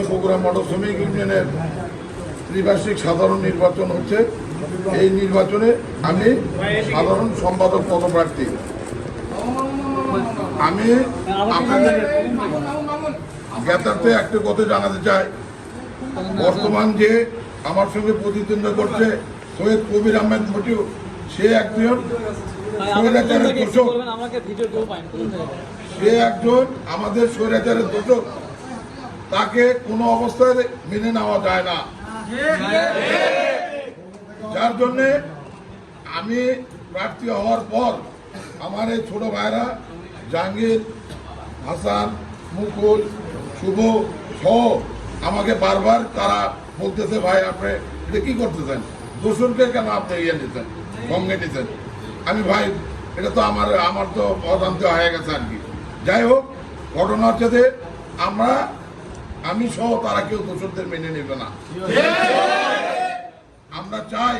Bogura motor শ্রমিক ইউনিয়নের ত্রিবার্ষিক সাধারণ নির্বাচন হচ্ছে। এই নির্বাচনে আমি সাধারণ সম্পাদক পদপ্রার্থী। আমি আপনাদের জ্ঞাতার্থে একটা কথা জানাতে চাই, বর্তমান যে আমার সঙ্গে প্রতিদ্বন্দ্বিতা করছে সৈয়দ কবির আহমেদ মটিউ, সে একজন স্বৈরাচারের দোষক, সে একজন আমাদের স্বৈরাচারের দোষক। তাকে কোনো অবস্থায় মেনে নেওয়া যায় না, যার জন্যে আমি প্রার্থী হওয়ার পর আমার এই ছোট ভাইরা জাহাঙ্গীর, হাসান, মুকুল, শুভ সহ আমাকে বারবার তারা বলতেছে, ভাই আপনি এটা কি করতেছেন, দোষরকে কেন আপনি ইয়ে নিতেন, সঙ্গে নিতেন। আমি ভাই এটা তো আমার তো অজান্তে হয়ে গেছে আর কি। যাই হোক, ঘটনা হচ্ছে যে আমি সহ তারা কেউ দোষরদের মেনে নেবে না। আমরা চাই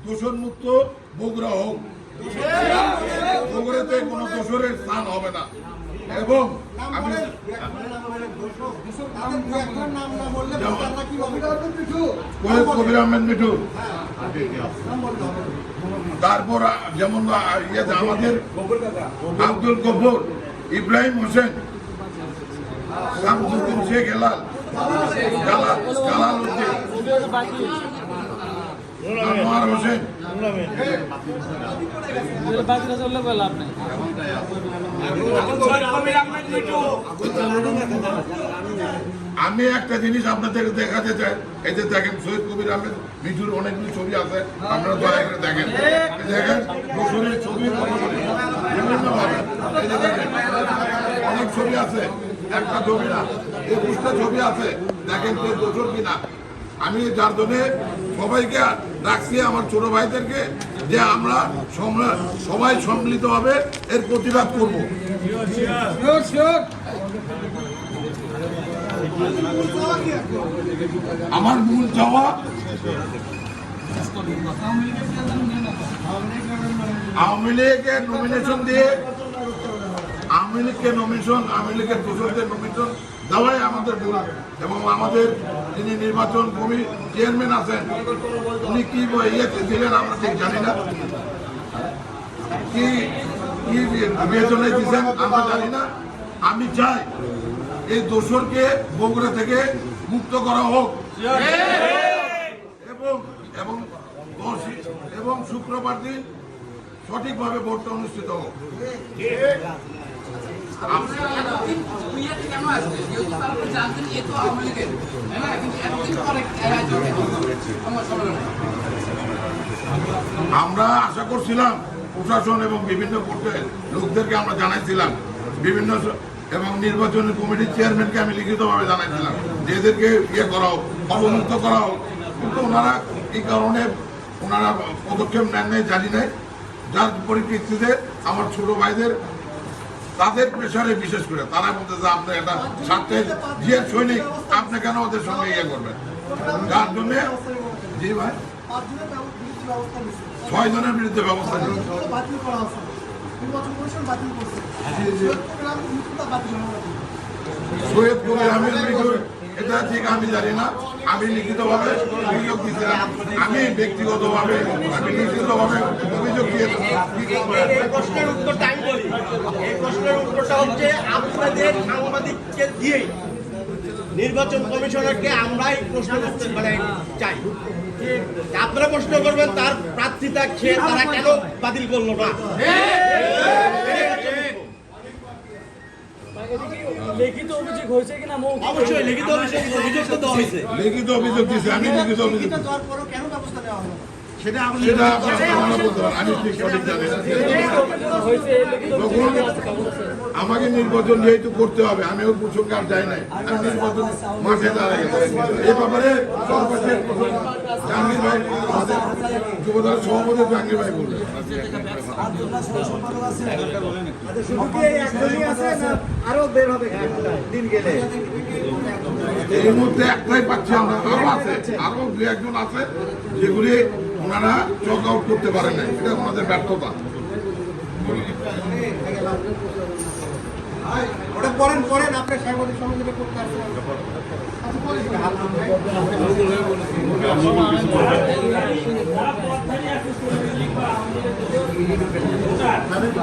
দোষর মুক্ত বগুড়া হোক, বগুড়াতে কোনো দোষরের স্থান হবে না। এবং আমি কবির আহমেদ মিঠু, তারপর যেমন আমাদের আব্দুল গফুর, ইব্রাহিম হোসেন, শামসুদ্দিন শেখ হেলাল, জালাল উদ্দিন, আনোয়ার হোসেন। আমি একটা জিনিস আপনাদের দেখাতে চাই, এই যে দেখেন সৈয়দ কবির আহমেদ মিঠুর অনেকগুলি ছবি আছে, আপনারা দয়া করে দেখেন। দেখেন বছরের ছবি বিভিন্নভাবে অনেক ছবি আছে, একটা ছবি না 21টা ছবি আছে। দেখেন কে দোষর কিনা। আমি যার জন্য সবাইকে ডাকছি, আমার ছোট ভাইদেরকে, যে আমরা সবাই সম্মিলিতভাবে এর প্রতিবাদ করব। আমার মূল চাওয়া আওয়ামী লীগের নমিনেশন দিয়ে, আওয়ামী লীগকে নমিনেশন, আওয়ামী লীগের দোষরদের নমিনেশন দেওয়াই আমাদের ভুল। এবং আমাদের যিনি নির্বাচন কমিটির চেয়ারম্যান আছেন, উনি কি ইয়েতে দিলেন আমরা ঠিক জানি না, কি বিবেচনায় দিচ্ছেন আমরা জানি না। আমি চাই এই দোষরকে বগুড়া থেকে মুক্ত করা হোক এবং শুক্রবার দিন সঠিকভাবে ভোটটা অনুষ্ঠিত হোক। আমরা আশা করছিলাম প্রশাসন এবং বিভিন্ন পর্যায়ের লোকদেরকে আমরা জানাইছিলাম, বিভিন্ন এবং নির্বাচনী কমিটির চেয়ারম্যানকে আমি লিখিতভাবে জানাইছিলাম যে এদেরকে ইয়ে করা হোক, অবমুক্ত করা হোক। কিন্তু ওনারা এই কারণে ওনারা পদক্ষেপ নেন নাই, জানি নাই। যার পরিপ্রেক্ষিতে আমার ছোট ভাইদের তাদের প্রেশারে, বিশেষ করে তারা বলতেছে আপনি একটা ছাত্রের জিয়ার সৈনিক, আপনি কেন ওদের সঙ্গে ইয়ে করবেন। যার জন্য জি ভাই 6 জনের বিরুদ্ধে ব্যবস্থা নিয়েছে। সৈয়দ কবির আহমেদ মিঠুর এটা ঠিক আমি জানি না, আমি লিখিতভাবে অভিযোগ দিয়েছিলাম, আমি ব্যক্তিগতভাবে আমি লিখিতভাবে অভিযোগ দিয়েছি। প্রশ্নের উত্তরটা আমি বলি, এই প্রশ্নের উত্তরটা হচ্ছে আপনাদের সাংবাদিককে দিয়েই নির্বাচন কমিশনারকে আমরাই প্রশ্ন মানে চাই, আপনারা প্রশ্ন করবেন তার প্রার্থিতা খেয়ে তারা কেন বাতিল করলো না। লিখিত অভিযোগ হয়েছে কিনা? অবশ্যই লিখিত অভিযোগ তো দেওয়া হয়েছে, লিখিত অভিযোগ দিয়েছে, আমি লিখিত অভিযোগ দেওয়ার পরও কেন ব্যবস্থা নেওয়া হলো সেটা আমি ঠিক সঠিক জানি না। আমাকে নির্বাচন যেহেতু করতে হবে, আমি ওর প্রসঙ্গে আর যাই নাই, আমি নির্বাচন মাঠে দাঁড়াই গেছি। এই ব্যাপারে সর্বশেষ জাহাঙ্গীর ভাই, আমাদের যুবদলের সভাপতি জাহাঙ্গীর ভাই বলবেন। এই মুহূর্তে একটাই পাচ্ছি আমরা, আরো আছে, আরো 2-1 জন আছে যেগুলি ওনারা চক আউট করতে পারেন না, এটা ওনাদের ব্যর্থতা। ওটা পড়েন আপনার সাংবাদিক সম্মেলনে করতে আসছেন।